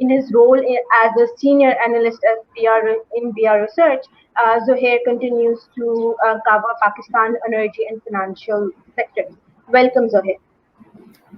In his role as a senior analyst at BR Research, Zohair continues to cover Pakistan energy and financial sectors. Welcome, Zohair.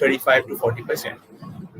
35 to 40%।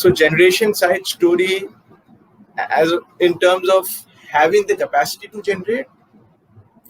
So generation side story, as in terms of having the capacity to generate,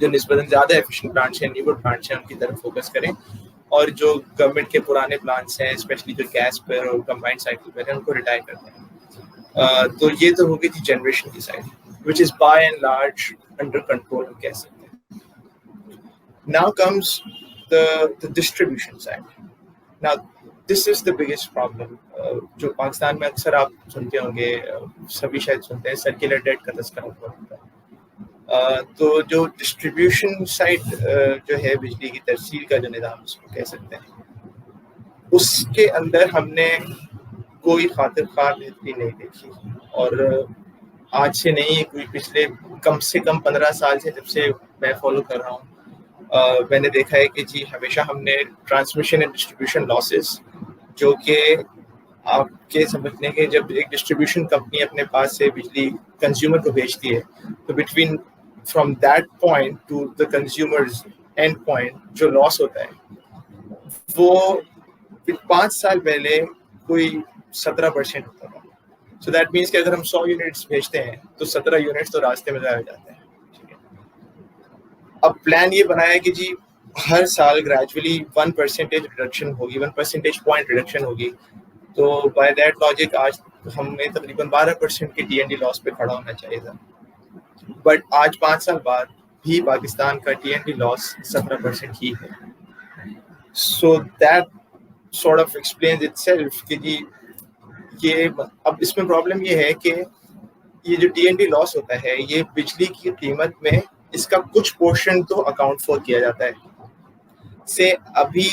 جو نسبتاً زیادہ efficient plants ہیں, never plants ہیں, ان کی طرف focus کریں, اور جو گورنمنٹ کے پرانے پلانٹس ہیں اسپیشلی جو گیس پر اور کمبائنڈ سائیکل پر ہیں ان کو ریٹائر کرتے ہیں. تو یہ تو ہو گئی تھی جنریشن کی side, which is by and large under control ہم کہہ سکتے ہیں. Now comes the distribution side. Now this is the biggest problem. جو پاکستان میں اکثر آپ سنتے ہوں گے, سبھی شاید سنتے ہیں, سرکولر ڈیٹ کا تذکرہ ہوتا ہے. تو جو ڈسٹریبیوشن سائڈ جو ہے بجلی کی ترسیل کا جو نظام اس کو کہہ سکتے ہیں, اس کے اندر ہم نے کوئی خاطر خواہ بہتری نہیں دیکھی, اور آج سے نہیں, کوئی پچھلے کم سے کم 15 سال سے جب سے میں فالو کر رہا ہوں, میں نے دیکھا ہے کہ جی ہمیشہ ہم نے ٹرانسمیشن اینڈ ڈسٹریبیوشن لاسز, جو کہ آپ کے سمجھنے کے جب ایک ڈسٹریبیوشن کمپنی اپنے پاس سے بجلی کنزیومر کو بھیجتی ہے تو between from that point to the consumers end point جو لاس ہوتا ہے وہ 5 سال پہلے کوئی 17% ہوتا تھا. سو دیٹ مینس کہ اگر ہم 100 یونٹس بھیجتے ہیں تو 17 یونٹس تو راستے میں ضائع ہو جاتے ہیں. اب پلان یہ بنایا کہ جی ہر سال گریجولی 1% ریڈکشن ہوگی, 1% پوائنٹ ریڈکشن ہوگی. تو بائی دیٹ لاجک آج ہمیں تقریباً 12% کے ٹی این ڈی لاس پہ کھڑا ہونا چاہیے تھا, بٹ آج 5 سال بعد بھی پاکستان کا ٹی این ڈی لاس 17% ہی ہے. So that sort of explains it self کہ جی یہ اب اس میں پرابلم یہ ہے کہ یہ جو ٹی این ڈی لاس ہوتا ہے یہ بجلی کی قیمت میں اس کا کچھ پورشن تو اکاؤنٹ فور کیا جاتا ہے. سے ابھی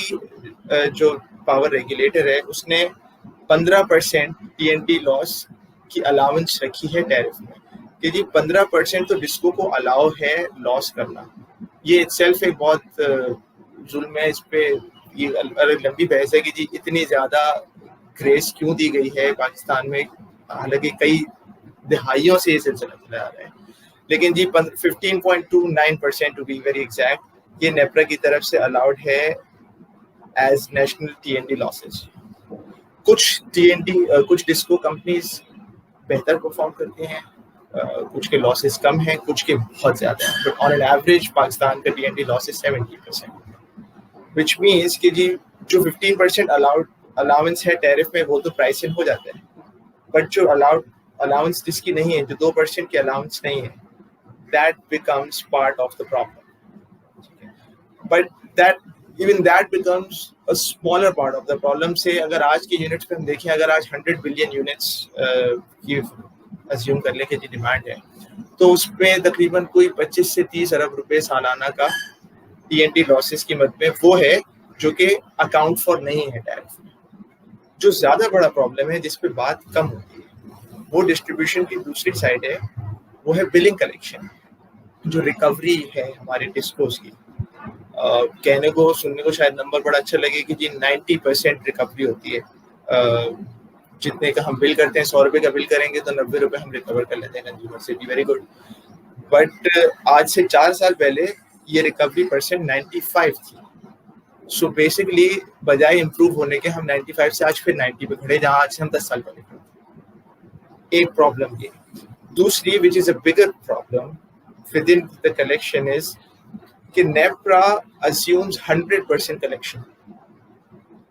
جو پاور ریگولیٹر ہے اس نے 15% ٹی این ڈی لاس کی الاؤنس رکھی ہے ٹیرف میں, کہ جی 15% تو ڈسکو کو الاؤ ہے لاس کرنا. یہ اٹ سیلف ایک بہت ظلم ہے, اس پہ یہ لمبی بحث ہے کہ جی اتنی زیادہ گریس کیوں دی گئی ہے پاکستان میں, حالانکہ کئی دہائیوں سے یہ سلسلہ چلا آ رہا ہے. لیکن جی 15.29% ٹو بی ویری ایگزیکٹ یہ نیپرا کی طرف سے الاؤڈ ہے as national T N D losses. کچھ ڈسکو کمپنیز بہتر پرفارم کرتی ہیں, کچھ کے لاسز کم ہیں, کچھ کے بہت زیادہ ہیں, but on an average Pakistan کا T N D losses 70%, which means کہ جی جو 15% الاؤنس ہے ٹیرف میں وہ تو پرائس ان ہو جاتا ہے, بٹ جو الاؤنس جس کی نہیں ہے, جو 2% کی الاؤنس نہیں ہے, that becomes part of the problem. But even that becomes a smaller part of the problem. سے اگر آج کے یونٹس پہ ہم دیکھیں, اگر آج 100 بلین یونٹس کی ازیوم کر لیں کہ جو ڈیمانڈ ہے, تو اس پہ تقریباً کوئی 25 سے 30 ارب روپے سالانہ کا ٹی این ڈی لاسز کی مد میں وہ ہے جو کہ اکاؤنٹ فور نہیں ہے ٹیرف میں. جو زیادہ بڑا پرابلم ہے جس پہ بات کم ہوتی ہے وہ ڈسٹریبیوشن کی دوسری سائڈ ہے, وہ ہے بلنگ کلیکشن, جو ریکوری ہے ہمارے ڈسکوز کی. کہنے کو سننے کو شاید نمبر بڑا اچھا لگے کہ جی 90% ریکوری ہوتی ہے. جتنے کا ہم بل کرتے ہیں, 100 روپے کا بل کریں گے تو 90 روپے ہم ریکور کر لیتے ہیں کنزیومر سے, جی ویری گڈ. بٹ آج سے 4 سال پہلے یہ ریکوری پرسنٹ 95 تھی. سو بیسکلی بجائے امپروو ہونے کے ہم 95 سے آج پھر 90 پہ کھڑے, جہاں آج سے ہم 10 سال پہلے کھڑے. ایک پرابلم یہ. دوسری which is a bigger problem within the collection is کہ نیپرا assumes 100% collection.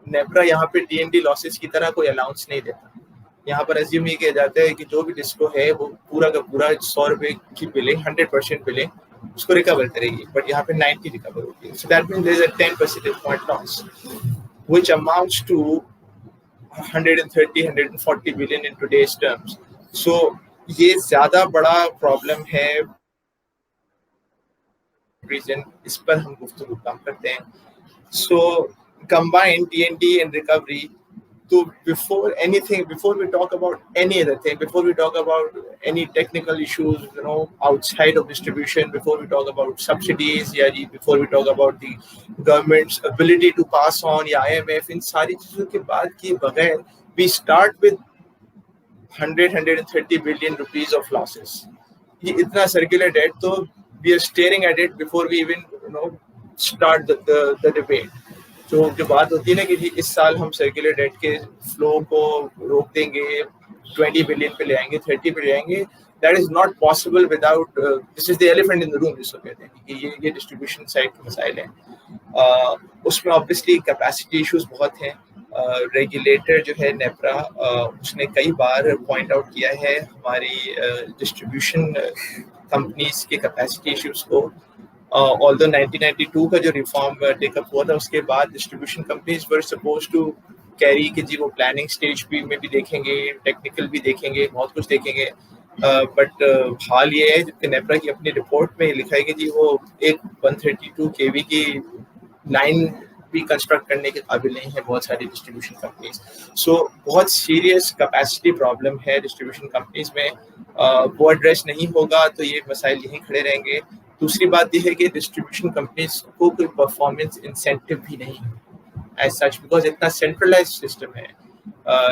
نیپرا یہاں پہ ٹی این ڈی لاسز کی طرح کوئی الاؤنس نہیں دیتا. یہاں پر assume یہ کیا جاتا ہے کہ جو بھی ڈسکو ہے وہ پورا کا پورا 100 روپے کی بلنگ 100% بلنگ اس کو ریکور کرے گی, بٹ یہاں پہ 90 ریکور ہوتی ہے. So that means there is a 10% point loss which amounts to 130-140 billion in today's terms. So یہ زیادہ بڑا پرابلم ہے, ریزن اس پر ہم گفتگو کام کرتے ہیں. So combine T N D and recovery. تو before we talk about any other thing, before we talk about any technical issues, outside of distribution, before we talk about subsidies, یا before we talk about the government's ability to pass on, یا IMF, ان ساری چیزوں کے بعد کیے بغیر we start with 130 billion rupees of losses. یہ اتنا circular debt, تو we are staring at it before we even start the debate. جو بات ہوتی ہے نا کہ اس سال ہم سرکولر ڈیٹ کے فلو کو روک دیں گے, 20 بلین پہ لے آئیں گے, 30 پہ لے آئیں گے. That is not possible without this is the elephant in the room جس کو کہتے ہیں کہ یہ ڈسٹریبیوشن سائڈ کے مسائل ہیں. اس میں obviously کیپیسٹی ایشوز بہت ہیں. ریگولیٹر جو ہے نیپرا اس نے کئی بار پوائنٹ آؤٹ کیا ہے ہماری ڈسٹریبیوشن کمپنیز کے کیپیسٹی ایشوز کو. although 1992 کا جو ریفارم ٹیک اپ ہوا تھا اس کے بعد distribution companies were supposed to carry کہ جی وہ پلاننگ اسٹیج بھی میں بھی دیکھیں گے, ٹیکنیکل بھی دیکھیں گے, بہت کچھ دیکھیں گے. بٹ حال یہ ہے جبکہ نیپرا کی اپنی رپورٹ میں لکھا ہے کہ جی وہ ایک 132 kV کی لائن بھی کنسٹرکٹ کرنے کے قابل نہیں ہے بہت ساری ڈسٹریبیوشن کمپنیز. سو بہت سیریس کیپیسٹی پرابلم ہے ڈسٹریبیوشن کمپنیز میں. وہ ایڈریس نہیں ہوگا تو یہ مسائل یہیں کھڑے رہیں گے. دوسری بات یہ ہے کہ ڈسٹریبیوشن کمپنیز کو کوئی پرفارمنس انسینٹیو بھی نہیں ایز سچ, بیکاز اتنا سینٹرلائز سسٹم ہے,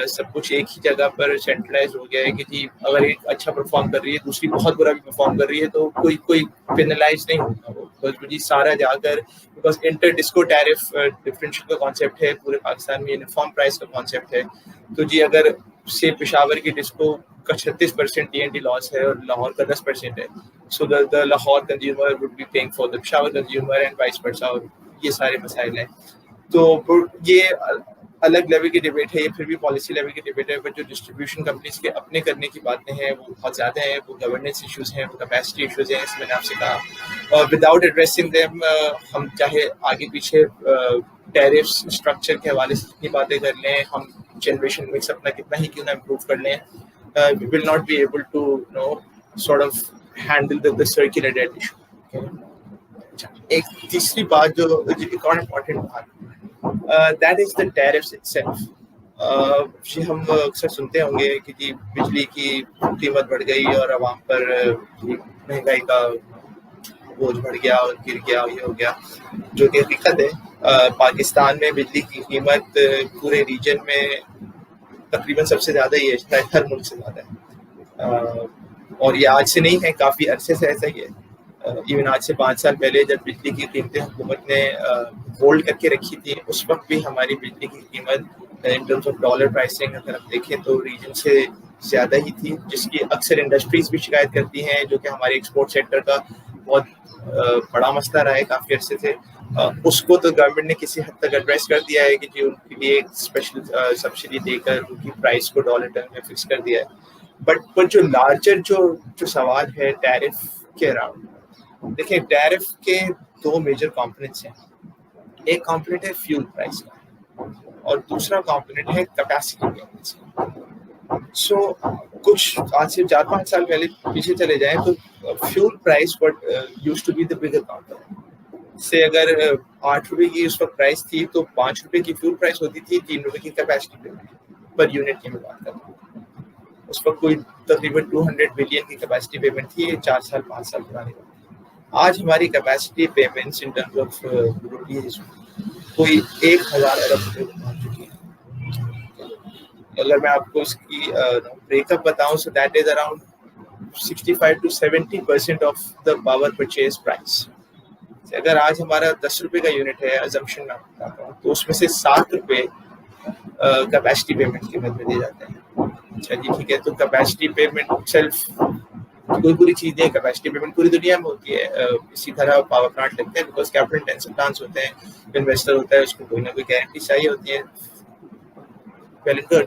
سب کچھ ایک ہی جگہ پر سینٹرلائز ہو گیا ہے کہ جی اگر ایک اچھا پرفارم کر رہی ہے دوسری بہت برا بھی پرفارم کر رہی ہے تو کوئی پینلائز نہیں ہوگا وہ, بس جی سارا جا کر because inter DISCO tariff differential کا کانسیپٹ ہے پورے پاکستان میں, یونیفارم پرائز کا کانسیپٹ ہے. تو جی اگر سے پشاور کی ڈسکو کا 36% TNT لاس ہے اور لاہور کا 10% ہے, so the Lahore consumer would be paying for the Peshawar consumer and vice versa, اور یہ سارے مسائل ہیں. تو یہ الگ لیول کی ڈبیٹ ہے, یہ پھر بھی پالیسی لیول کی ڈبیٹ ہے. بٹ جو ڈسٹریبیوشن کمپنیز کے اپنے کرنے کی باتیں ہیں وہ بہت زیادہ ہیں, وہ گورننس ایشوز ہیں, وہ کیپیسٹی ایشوز ہیں. اس میں نے آپ سے کہا وداؤٹ ایڈریسنگ دیم ہم چاہے آگے پیچھے ٹیرفس اسٹرکچر کے حوالے سے کتنی باتیں کر لیں, ہم جنریشن مکس اپنا کتنا ہی کیوں نہ امپروو کر لیں, we will not be able to sort of handle the circular debt issue. ایک تیسری بات جو ایک اور امپورٹنٹ بات that is the tariffs itself. جی ہم اکثر سنتے ہوں گے کہ جی بجلی کی قیمت بڑھ گئی اور عوام پر مہنگائی کا بوجھ بڑھ گیا اور گر گیا, یہ ہو گیا, جو کہ حقیقت ہے. پاکستان میں بجلی کی قیمت پورے ریجن میں تقریباً سب سے زیادہ ہی ہے, شاید ہر ملک سے زیادہ ہے. اور یہ آج سے نہیں ہے, کافی عرصے سے ایسا ہی ہے. ایون آج سے 5 سال پہلے جب بجلی کی قیمتیں حکومت نے ہولڈ کر کے رکھی تھی اس وقت بھی ہماری بجلی کی قیمت in terms of dollar pricing اگر ہم دیکھیں تو ریجن سے زیادہ ہی تھی, جس کی اکثر انڈسٹریز بھی شکایت کرتی ہیں, جو کہ ہمارے ایکسپورٹ سیکٹر کا بہت بڑا مسئلہ رہا ہے کافی عرصے سے. اس کو تو گورنمنٹ نے کسی حد تک ایڈریس کر دیا ہے کہ جی ان کے لیے ایک اسپیشل سبسڈی دے کر ان کی پرائس کو ڈالر ٹرم میں فکس کر دیا ہے. بٹ جو لارجر جو سوال ہے ٹیرف کے اراؤنڈ, دیکھیں ٹیرف کے 2 میجر کمپوننٹس ہیں. ایک کمپوننٹ ہے فیول پرائس کا اور دوسرا کمپوننٹ ہے کیپیسٹی پیمنٹس کا. سو کچھ آج سے 4-5 سال پہلے پیچھے چلے جائیں تو fuel price what used to be the bigger component. سے اگر 8 روپے کی اس وقت پرائس تھی تو 5 روپے کی فیول پرائس ہوتی تھی, 3 روپے کی کیپیسٹی پیمنٹ پر یونٹ کی میں بات کرتا ہوں. اس وقت کوئی تقریباً 200 بلین کی کیپیسٹی پیمنٹ تھی, 4-5 سال پرانی بات. آج ہماری capacity payments in terms of rupees کوئی 1000 ارب روپے پہنچ چکی ہے. اگر میں آپ کو اس کی بریک اپ بتاؤں so that is around 65 to 70% of the power purchase price. اگر آج ہمارا 10 روپے کا یونٹ ہے ازمپشن میں بتاتا ہوں تو اس میں سے 7 روپے کیپیسٹی پیمنٹ کے مد میں دیے جاتے ہیں. اچھا جی ٹھیک ہے, تو کیپیسٹی پیمنٹ سیلف کوئی پوری چیز نہیں, کیپیسٹی پیمنٹ پوری دنیا میں ہوتی ہے. اسی طرح پاور پلانٹ لگتے ہیں بیکاز کیپٹل انٹینسو پلانٹس ہوتے ہیں, انویسٹر ہوتا ہے اس کو کوئی نہ کوئی گارنٹی چاہیے ہوتی ہے. Well and good.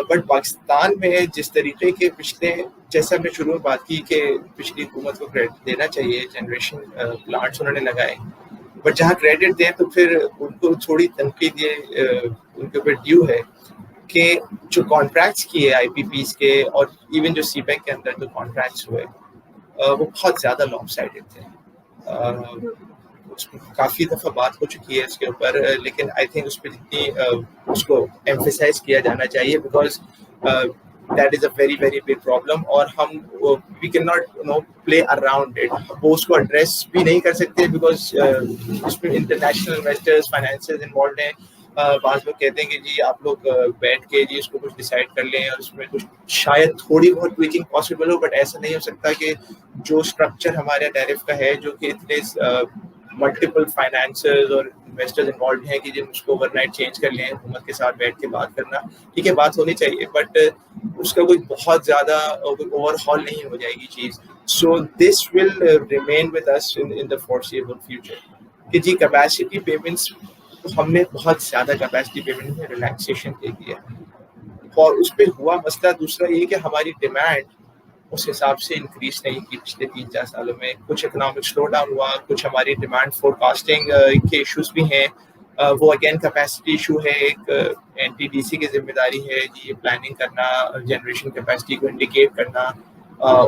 But Pakistan میں جس طریقے کے پچھلے, جیسے ہم نے شروع میں بات کی کہ پچھلی حکومت کو کریڈٹ دینا چاہیے, جنریشن پلانٹس انہوں نے لگائے, بٹ جہاں کریڈٹ دیں تو پھر ان کو تھوڑی تنقید یہ ان کے اوپر ڈیو ہے کہ جو کانٹریکٹس کیے آئی پی پیز کے اور ایون جو سی بینک کے اندر جو کانٹریکٹس ہوئے وہ بہت زیادہ لانگ سائڈڈ تھے. اس میں کافی دفعہ بات ہو چکی ہے اس کے اوپر, لیکن آئی تھنک اس پہ جتنی اس کو ایمفیسائز کیا جانا چاہیے because that is a very very big problem. اور ہم we can not play around it, وہ اس کو ایڈریس بھی نہیں کر سکتے بیکاز اس میں انٹرنیشنل انویسٹرز فائنینسرز انوالوڈ ہیں. بعض لوگ کہتے ہیں کہ جی آپ لوگ بیٹھ کے جی اس کو کچھ ڈیسائیڈ کر لیں اور اس میں کچھ شاید تھوڑی بہت ٹویکنگ پاسبل ہو, بٹ ایسا نہیں ہو سکتا کہ جو اسٹرکچر ہمارے ٹیرف کا ہے جو کہ اتنے ملٹیپل فائنینسرز اور انویسٹرز انوالوڈ ہیں کہ جن اس کو اوور نائٹ چینج کر لیں, حکومت کے ساتھ بیٹھ کے بات کرنا ٹھیک ہے, بات ہونی چاہیے, بٹ اس کا کوئی بہت زیادہ اوور ہال نہیں ہو جائے گی چیز. So this will remain with us in the foreseeable future کہ جی کیپیسٹی پیمنٹس ہم نے بہت زیادہ کیپیسٹی پیمنٹ میں ریلیکسیشن دے دی ہے, اور اس پہ ہوا مسئلہ دوسرا یہ کہ ہماری ڈیمانڈ اس حساب سے انکریز نہیں کی پچھلے 3-4 سالوں میں. کچھ اکنامک سلو ڈاؤن ہوا, کچھ ہماری ڈیمانڈ فور کاسٹنگ کے ایشوز بھی ہیں, وہ اگین کیپیسٹی ایشو ہے, ایک این ٹی ڈی سی کی ذمہ داری ہے جی پلاننگ کرنا, جنریشن کیپیسٹی کو انڈیکیٹ کرنا,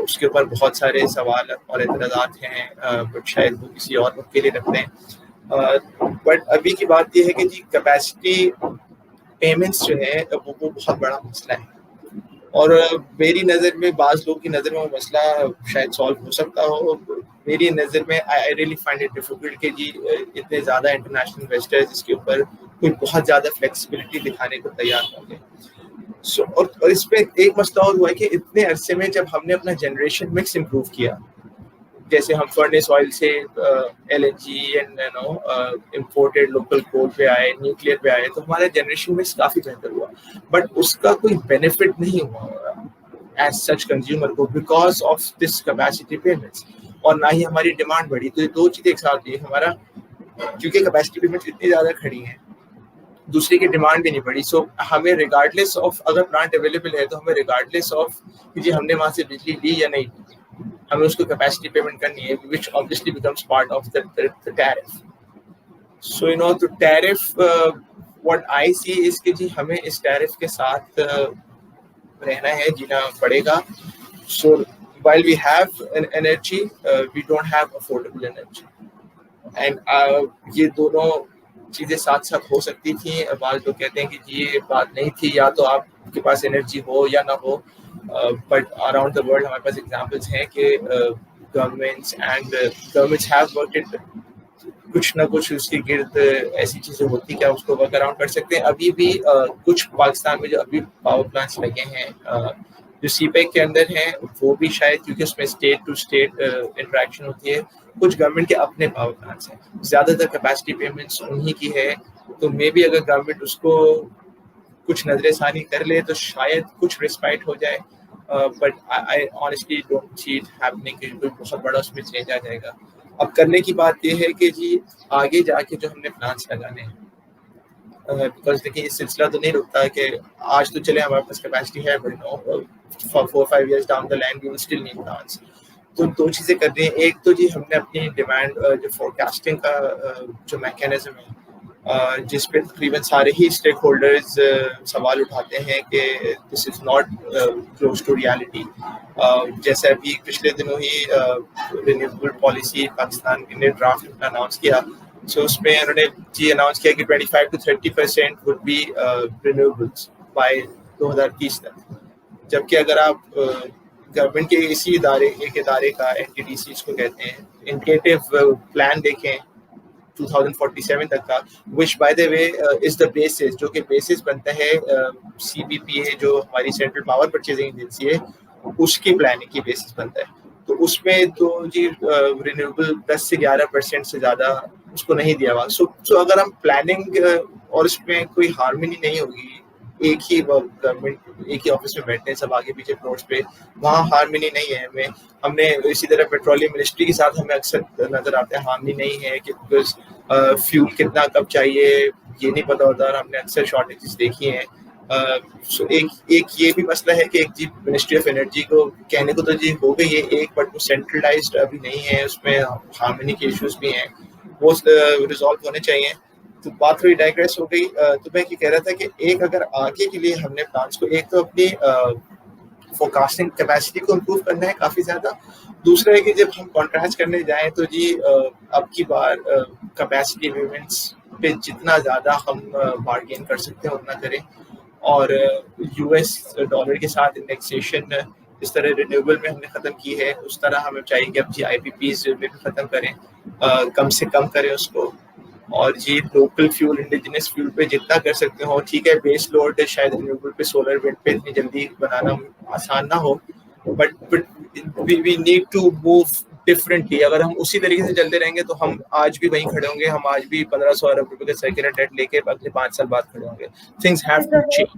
اس کے اوپر بہت سارے سوال اور اعتراضات ہیں, بٹ شاید وہ کسی اور وقت کے لیے رکھتے ہیں. بٹ ابھی کی بات یہ ہے کہ جی کیپیسٹی پیمنٹس جو ہے وہ بہت بڑا مسئلہ ہے, اور میری نظر میں بعض لوگوں کی نظر میں وہ مسئلہ شاید سالو ہو سکتا ہو. میری نظر میں I really find it difficult کہ جی اتنے زیادہ انٹرنیشنل انویسٹرز اس کے اوپر کوئی بہت زیادہ فلیکسیبلٹی دکھانے کو تیار ہوں گے. اور اس پہ ایک مسئلہ اور ہوا ہے کہ اتنے عرصے میں جب ہم نے اپنا جنریشن مکس امپروو کیا, جیسے ہم فرنس آئل سے L N G and imported local coal پہ آئے, نیوکلیئر پہ آئے, تو ہمارا جنریشن مکس کافی بہتر ہوا, بٹ اس کا کوئی بینیفٹ نہیں ہوا ایز سچ کنزیومر کو because of this capacity payments, اور نہ ہی ہماری ڈیمانڈ بڑھی. تو یہ دو چیزیں ایک ساتھ ہوئی, ہمارا کیونکہ کیپیسٹی پیمنٹ اتنی زیادہ کھڑی ہیں, دوسرے کی ڈیمانڈ بھی نہیں بڑھی. سو ہمیں ریگارڈلیس آف اگر پلانٹ اویلیبل ہے تو ہمیں ریگارڈلیس آف کہ جی ہم نے وہاں سے بجلی لی یا نہیں لی, ہمیں اس کو کیپیسٹی پیمنٹ کرنی ہے, which obviously becomes part of the tariff. So the tariff what I see is کہ جی ہمیں اس ٹیرف کے ساتھ رہنا ہے, جینا پڑے گا. So while we have an energy, we don't have affordable energy. And یہ دونوں چیزیں ساتھ ساتھ ہو سکتی تھیں. بعض لوگ کہتے ہیں کہ جی یہ بات نہیں تھی, یا تو آپ کے پاس انرجی ہو یا نہ ہو, بٹ اراؤنڈ دا ورلڈ ہمارے پاس ایگزامپلس ہیں کہ گورنمنٹس ہیو ورکڈ کچھ نہ کچھ اس کے گرد ایسی چیزیں ہوتی کہ اس کو ورک اراؤنڈ کر سکتے ہیں. ابھی بھی کچھ پاکستان میں جو ابھی پاور پلانٹس لگے ہیں جو سی پیک کے اندر ہیں, وہ بھی شاید کیونکہ اس میں اسٹیٹ ٹو اسٹیٹ انٹریکشن ہوتی ہے, کچھ گورنمنٹ کے اپنے پاور پلانٹس ہیں, زیادہ تر کیپیسٹی پیمنٹس انہی کی ہے. تو مے بی اگر گورنمنٹ اس کو کچھ نظر ثانی کر لے تو شاید کچھ ریسپائٹ ہو جائے, but I honestly don't see it happening کہ کوئی بہت بڑا اس میں چینج آ جائے گا. اب کرنے کی بات یہ ہے کہ جی آگے جا کے جو ہم نے پلانس لگانے ہیں, بیکاز دیکھیے یہ سلسلہ تو نہیں رکتا کہ آج تو چلے ہمارے پاس کیپیسٹی ہے, but 4-5 years down the line we will still need plants. تو دو چیزیں کر رہی ہیں. ایک تو جی ہم نے اپنی ڈیمانڈ جو فور کاسٹنگ کا جو میکینزم ہے, جس پہ تقریباً سارے ہی اسٹیک ہولڈرز سوال اٹھاتے ہیں کہ this is not close to reality. جیسے ابھی پچھلے دنوں ہی رینیویبل پالیسی پاکستان نے ڈرافٹ اناؤنس کیا, سو اس میں انہوں نے جی اناؤنس کیا کہ 25-30% would be renewables by 2030 تک. جبکہ اگر آپ گورنمنٹ کے اسی ایک ادارے کا این ٹی ڈی سی اس کو کہتے ہیں انڈیکیٹو پلان دیکھیں 2047 تک کا, which by the way is the basis, جو کہ بیسس بنتا ہے سی بی پی اے جو ہماری سینٹرل پاور پرچیزنگ ایجنسی ہے, اس کی پلاننگ کی بیسس بنتا ہے. تو اس میں تو جی رینیویبل 10 سے 11% سے زیادہ اس کو نہیں دیا ہوا. سو اگر ہم پلاننگ اور اس میں کوئی ہارمنی نہیں ہوگی, ایک ہی گورنمنٹ ایک ہی آفس میں بیٹھتے ہیں سب آگے پیچھے فلورس پہ, وہاں ہارمنی نہیں ہے. ہم نے اسی طرح پیٹرولیم منسٹری کے ساتھ ہمیں اکثر نظر آتا ہے ہارمنی نہیں ہے کہ فیول کتنا کب چاہیے یہ نہیں پتہ ہوتا, اور ہم نے اکثر شارٹیجز دیکھی ہیں. سو ایک یہ بھی مسئلہ ہے کہ ایک جی منسٹری آف انرجی کو کہنے کو تو جی ہو گئی ہے ایک, بٹ وہ سینٹرلائزڈ ابھی نہیں ہے, اس میں ہارمنی کے ایشوز بھی ہیں, وہ ریزالو ہونے چاہیے. تو بات تھوڑی ڈائگریس ہو گئی. تو میں یہ کہہ رہا تھا کہ ایک اگر آگے کے لیے ہم نے پلانس کو, ایک تو اپنی فورکاسٹنگ کیپیسٹی کو امپروو کرنا ہے کافی زیادہ. دوسرا ہے کہ جب ہم کانٹریکٹ کرنے جائیں تو جی اب کی بار کیپیسٹی پیمنٹس پہ جتنا زیادہ ہم بارگین کر سکتے ہیں اتنا کریں, اور یو ایس ڈالر کے ساتھ انڈیکسیشن جس طرح رینیویبل میں ہم نے ختم کی ہے اس طرح ہمیں چاہیے کہ اب جی آئی پی پیز میں بھی ختم کریں, کم سے کم کریں اس کو. اور جی لوکل فیول انڈیجنس فیول پہ جتنا کر سکتے ہو ٹھیک ہے. بیس لوڈ شاید رینیویبل پہ سولر ونڈ پہ اتنی جلدی بنانا آسان نہ ہو, but we need to move differently. اگر ہم اسی طریقے سے چلتے رہیں گے تو ہم آج بھی وہیں کھڑے ہوں گے, ہم آج بھی 1500 ارب روپے کا سرکولر ڈیٹ لے کے اگلے 5 سال بعد کھڑے ہوں گے. Things have to change.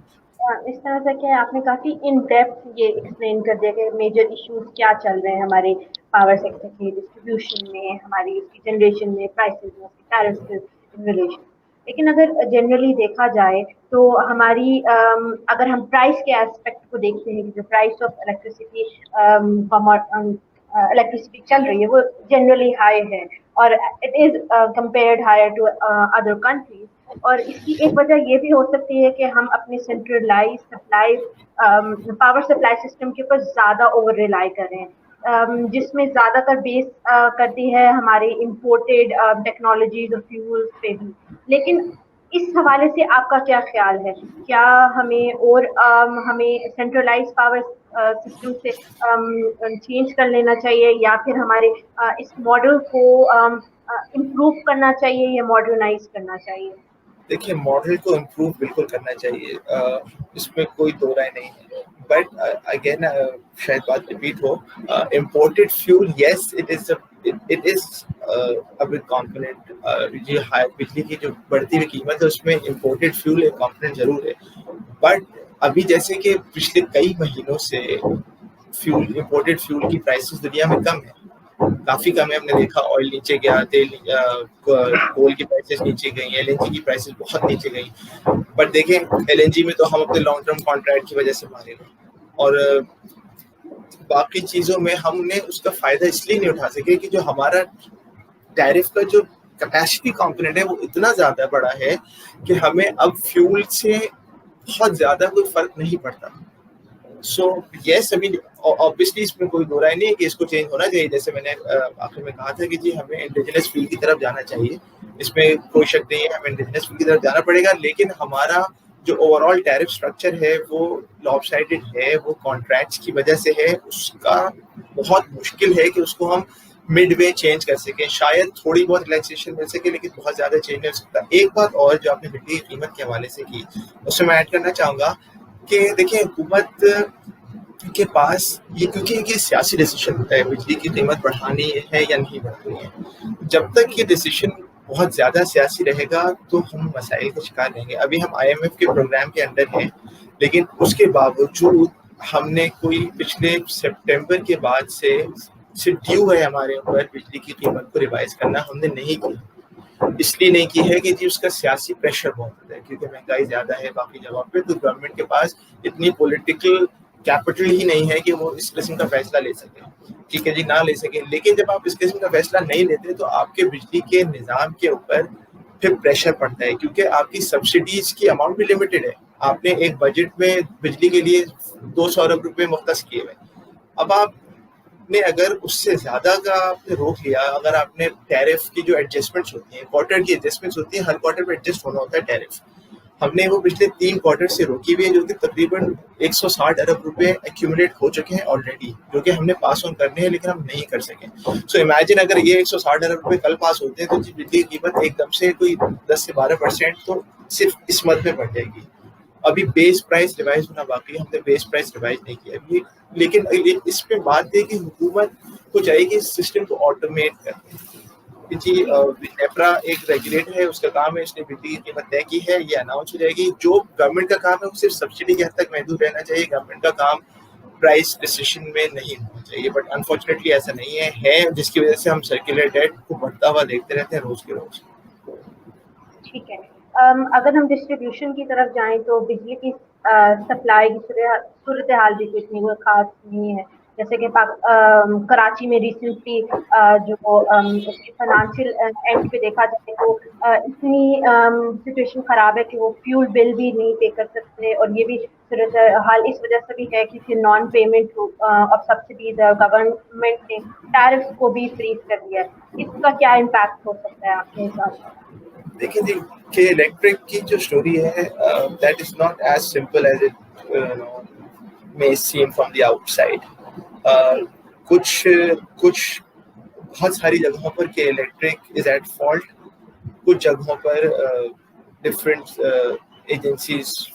اس طرح سے کہ آپ نے کافی ان ڈیپتھ یہ ایکسپلین کر دیا کہ میجر ایشوز کیا چل رہے ہیں ہمارے پاور سیکٹر کے ڈسٹریبیوشن میں, ہماری اس کی جنریشن میں, پرائسز میں, ٹیرفس کے ریلیشن. لیکن اگر جنرلی دیکھا جائے تو ہماری اگر ہم پرائس کے ایسپیکٹ کو دیکھتے ہیں کہ جو پرائس آف الیکٹریسٹی چل رہی ہے وہ جنرلی ہائی ہے اور it is compared higher to other countries. اور اس کی ایک وجہ یہ بھی ہو سکتی ہے کہ ہم اپنے centralize supply power supply system کے اوپر زیادہ اوور ریلائی کر رہے ہیں, جس میں زیادہ تر بیس کرتی ہے ہماری امپورٹیڈ ٹیکنالوجیز اور فیولز پہ بھی. لیکن اس حوالے سے آپ کا کیا خیال ہے, کیا ہمیں اور ہمیں سینٹرلائز پاور سسٹم سے چینج کر لینا چاہیے یا پھر ہمارے اس ماڈل کو امپروو کرنا چاہیے یا ماڈرنائز کرنا چاہیے؟ دیکھیے ماڈل کو امپروو بالکل کرنا چاہیے, اس میں کوئی دو رائے نہیں ہے. بٹ اگین شاید بات repeat who, imported fuel yes it is a big component. یہ بجلی کی جو بڑھتی ہوئی قیمت ہے اس میں امپورٹیڈ فیول ایک کمپوننٹ ضرور ہے. بٹ ابھی جیسے کہ پچھلے کئی مہینوں سے فیول امپورٹیڈ فیول کی پرائسز دنیا میں کم ہے, کافی کم ہے. ہم نے دیکھا آئل نیچے گیا, تیل کول کی پرائسز نیچے گئی, ایل این جی کی پرائسز بہت نیچے گئی. بٹ دیکھیں ایل این جی میں تو ہم اپنے لانگ ٹرم کانٹریکٹ کی وجہ سے مارے گئے, اور باقی چیزوں میں ہم نے اس کا فائدہ اس لیے نہیں اٹھا سکے کہ جو ہمارا ٹیرف کا جو کیپیسٹی کمپوننٹ ہے وہ اتنا زیادہ بڑا ہے کہ ہمیں اب فیول سے بہت زیادہ کوئی فرق نہیں پڑتا. سو یس ابھی obviously اس میں کوئی دو رائے نہیں ہے کہ اس کو چینج ہونا چاہیے. جیسے میں نے آخر میں کہا تھا کہ جی ہمیں انڈیجنس فیول کی طرف جانا چاہیے, اس میں کوئی شک نہیں ہے, ہمیں انڈیجنس فیول کی طرف جانا پڑے گا. لیکن ہمارا جو اوور آل ٹیرف اسٹرکچر ہے وہ لاپ سائڈڈ ہے, وہ کانٹریکٹس کی وجہ سے ہے. اس کا بہت مشکل ہے کہ اس کو ہم مڈ وے چینج کر سکیں. شاید تھوڑی بہت ریلیکسیشن مل سکے لیکن بہت زیادہ چینج نہیں ہو سکتا. ایک بات اور جو آپ نے بجلی کی قیمت کے حوالے سے کی اس میں ایڈ کرنا چاہوں گا کہ دیکھیں حکومت کے پاس یہ کیونکہ یہ سیاسی ڈیسیشن ہوتا ہے بجلی کی قیمت بڑھانی ہے یا نہیں بڑھانی ہے. جب تک یہ ڈیسیشن بہت زیادہ سیاسی رہے گا تو ہم مسائل کا شکار رہیں گے. ابھی ہم آئی ایم ایف کے پروگرام کے انڈر ہیں, لیکن اس کے باوجود ہم نے کوئی پچھلے سپٹمبر کے بعد سے ڈیو ہے ہمارے اوپر بجلی کی قیمت کو ریوائز کرنا, ہم نے نہیں کی. اس لیے نہیں کی ہے کہ جی اس کا سیاسی پریشر بہت ہے کیونکہ مہنگائی زیادہ ہے باقی جگہوں پہ, تو گورنمنٹ کے پاس اتنی پولیٹیکل کیپٹل ہی نہیں ہے کہ وہ اس قسم کا فیصلہ لے سکے. ٹھیک ہے جی نہ لے سکیں, لیکن جب آپ اس قسم کا فیصلہ نہیں لیتے تو آپ کے بجلی کے نظام کے اوپر پھر پریشر پڑتا ہے, کیونکہ آپ کی سبسڈیز کی اماؤنٹ بھی لمیٹڈ ہے. آپ نے ایک بجٹ میں بجلی کے لیے 200 ارب روپے مختص کیے ہوئے, اب آپ نے اگر اس سے زیادہ کا آپ نے روک لیا, اگر آپ نے ٹیرف کی جو ایڈجسٹمنٹس ہوتی ہیں کوارٹر کی ایڈجسٹمنٹس ہوتی ہیں, ہر کوارٹر پہ ایڈجسٹ ہونا ہوتا ہے ٹیرف, ہم نے وہ پچھلے 3 کوارٹر سے روکی ہوئی ہے جو کہ تقریباً 160 ارب روپے ایکیومولیٹ ہو چکے ہیں آلریڈی, جو کہ ہم نے پاس آن کرنے ہیں لیکن ہم نہیں کر سکے. سو امیجن اگر یہ 160 ارب روپے کل پاس ہوتے ہیں تو بجلی کی قیمت ایک دم سے کوئی 10 سے 12% تو صرف اس مد میں بڑھ جائے گی. ابھی بیس پرائس ریوائز ہونا باقی ہے, ہم نے بیس پرائس ریوائز نہیں کیا ابھی. لیکن اس پہ بات ہے کہ حکومت کو چاہیے کہ اس سسٹم کو آٹومیٹ کریں. جی نیپرا ایک ریگولیٹر ہے, اس کا کام ہے اس نے بجلی کی قیمت طے کی ہے, یہ اناؤنس ہو جائے گی. جو گورنمنٹ کا کام ہے وہ صرف سبسڈی کی حد تک محدود رہنا چاہیے, گورنمنٹ کا کام پرائس ڈیسیشن میں نہیں ہونا چاہیے. بٹ انفارچونیٹلی ایسا نہیں ہے جس کی وجہ سے ہم سرکولر ڈیٹ کو بڑھتا ہوا دیکھتے رہتے ہیں روز کے روز. ٹھیک ہے, اگر ہم ڈسٹریبیوشن کی طرف جائیں تو بجلی کی سپلائی کی صورتحال بھی اتنی کوئی خاص نہیں ہے. جیسے کہ کراچی میں ریسنٹلی جو اس کے فائنانشیل اینڈ پہ دیکھا جائے تو اتنی سچویشن خراب ہے کہ وہ فیول بل بھی نہیں پے کر سکتے, اور یہ بھی صورتحال اس وجہ سے بھی ہے کیونکہ non payment of subsidies government نے ٹیرف کو بھی فریز کر دیا ہے. اس کا کیا امپیکٹ ہو سکتا ہے آپ کے حساب سے؟ دیکھیں جی کہ الیکٹرک کی جو اسٹوری ہے that is not as simple as it may seem from the outside. کچھ بہت ساری جگہوں پر کہ الیکٹرک از ایٹ فالٹ, کچھ جگہوں پر different agencies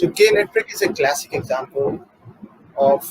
So K Electric is a classic example of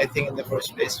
I think in the first place.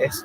yes.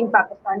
in Pakistan.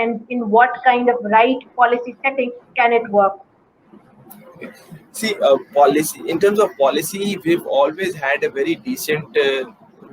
and in what kind of right policy setting can it work? See, policy, in terms of policy, we've always had a very decent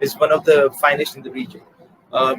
is one of the finest in the region.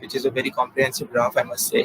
which is a very comprehensive draft, I must say.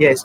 yes,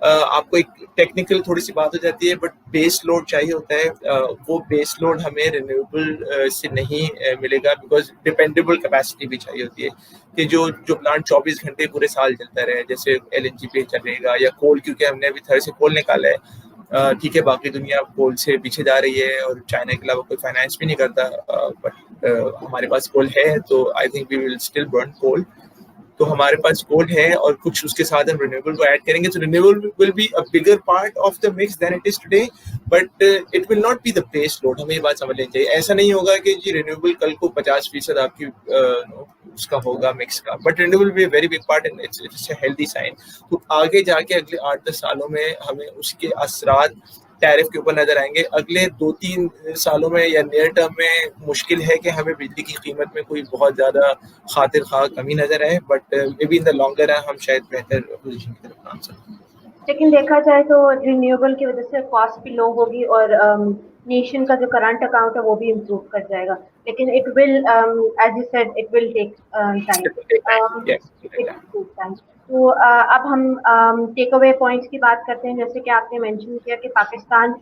آپ کو ایک technical تھوڑی سی بات ہو جاتی ہے, but base load چاہیے ہوتا ہے. وہ بیس لوڈ ہمیں رینیویبل سے نہیں ملے گا, بیکاز ڈپینڈیبل کیپیسٹی بھی چاہیے ہوتی ہے کہ جو پلانٹ 24 گھنٹے پورے سال چلتا رہے, جیسے LNG پہ چلے گا یا کول, کیونکہ ہم نے ابھی تھرڈ سے کول نکالا ہے. ٹھیک ہے, باقی دنیا کول سے پیچھے جا رہی ہے اور چائنا کے علاوہ کوئی فائنانس بھی نہیں کرتا, بٹ ہمارے پاس کول ہے, تو I think we will still burn coal. تو ہمارے پاس کول ہے اور کچھ اس کے ساتھ ہم رینیویبل کو ایڈ کریں گے, تو renewable will be a bigger part of the mix than it is today, but it will not be the base load. ہمیں یہ بات سمجھ لینی چاہیے. ایسا نہیں ہوگا کہ جی رینیویبل کل کو 50% آپ کی اس کا ہوگا مکس کا, بٹ رینیویبل بھی very big part and it's a healthy sign. تو آگے جا کے اگلے 8-10 سالوں میں ہمیں اس کے اثرات ٹیرف کے اوپر نظر آئیں گے. اگلے 2-3 سالوں میں یا نیئر ٹرم میں مشکل ہے کہ ہمیں بجلی کی قیمت میں کوئی بہت زیادہ خاطر خواہ کمی نظر آئے, but may be in the longer ہم شاید بہتر پوزیشن کی طرف کام سکتے ہیں. لیکن دیکھا جائے تو رینیویبل کی وجہ سے کاسٹ بھی لو ہوگی اور نیشن کا جو کرنٹ اکاؤنٹ ہے وہ بھی امپروو کر جائے گا, لیکن it will as you said it will take time. تو اب ہم ٹیک اوے پوائنٹس کی بات کرتے ہیں. جیسے کہ آپ نے مینشن کیا کہ پاکستان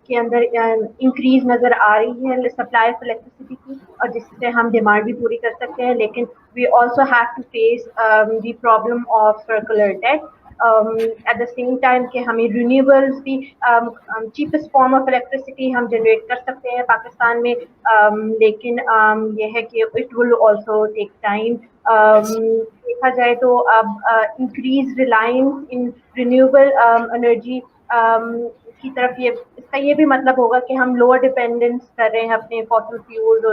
کے اندر انکریز نظر آ رہی ہے سپلائی آف الیکٹریسٹی کی, اور جس سے ہم ڈیمانڈ بھی پوری کر سکتے ہیں, لیکن we also have to face the problem of circular debt. At the same time کہ ہمیں رینیویبلس بھی چیپسٹ فارم آف الیکٹریسٹی ہم جنریٹ کر سکتے ہیں پاکستان میں, لیکن یہ ہے کہ it will also take time. دیکھا جائے تو اب increase reliance in renewable energy کی طرف اس کا یہ بھی مطلب ہوگا کہ ہم لوور ڈیپینڈنس کر رہے ہیں اپنے fossil fuels,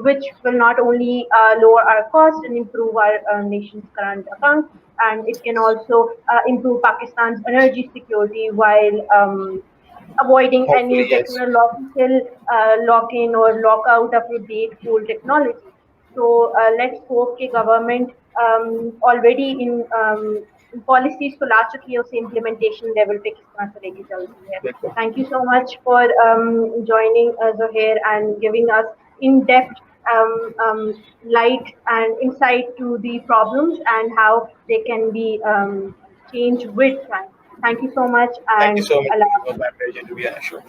which will not only lower our cost and improve our nation's current account, and it can also improve Pakistan's energy security while avoiding any Hopefully, yes. technological lock-in or lock-out of date cool technology. So let's hope کہ government already in policies کو لا چکی ہے, اسے implementation level پہ کس طرح سے لے کے چل رہی ہے. Thank you so much for joining Zohair and giving us in-depth light and insight to the problems and how they can be changed with time. Thank you so much, Thank you and so much. Allah It was my pleasure to be on the show.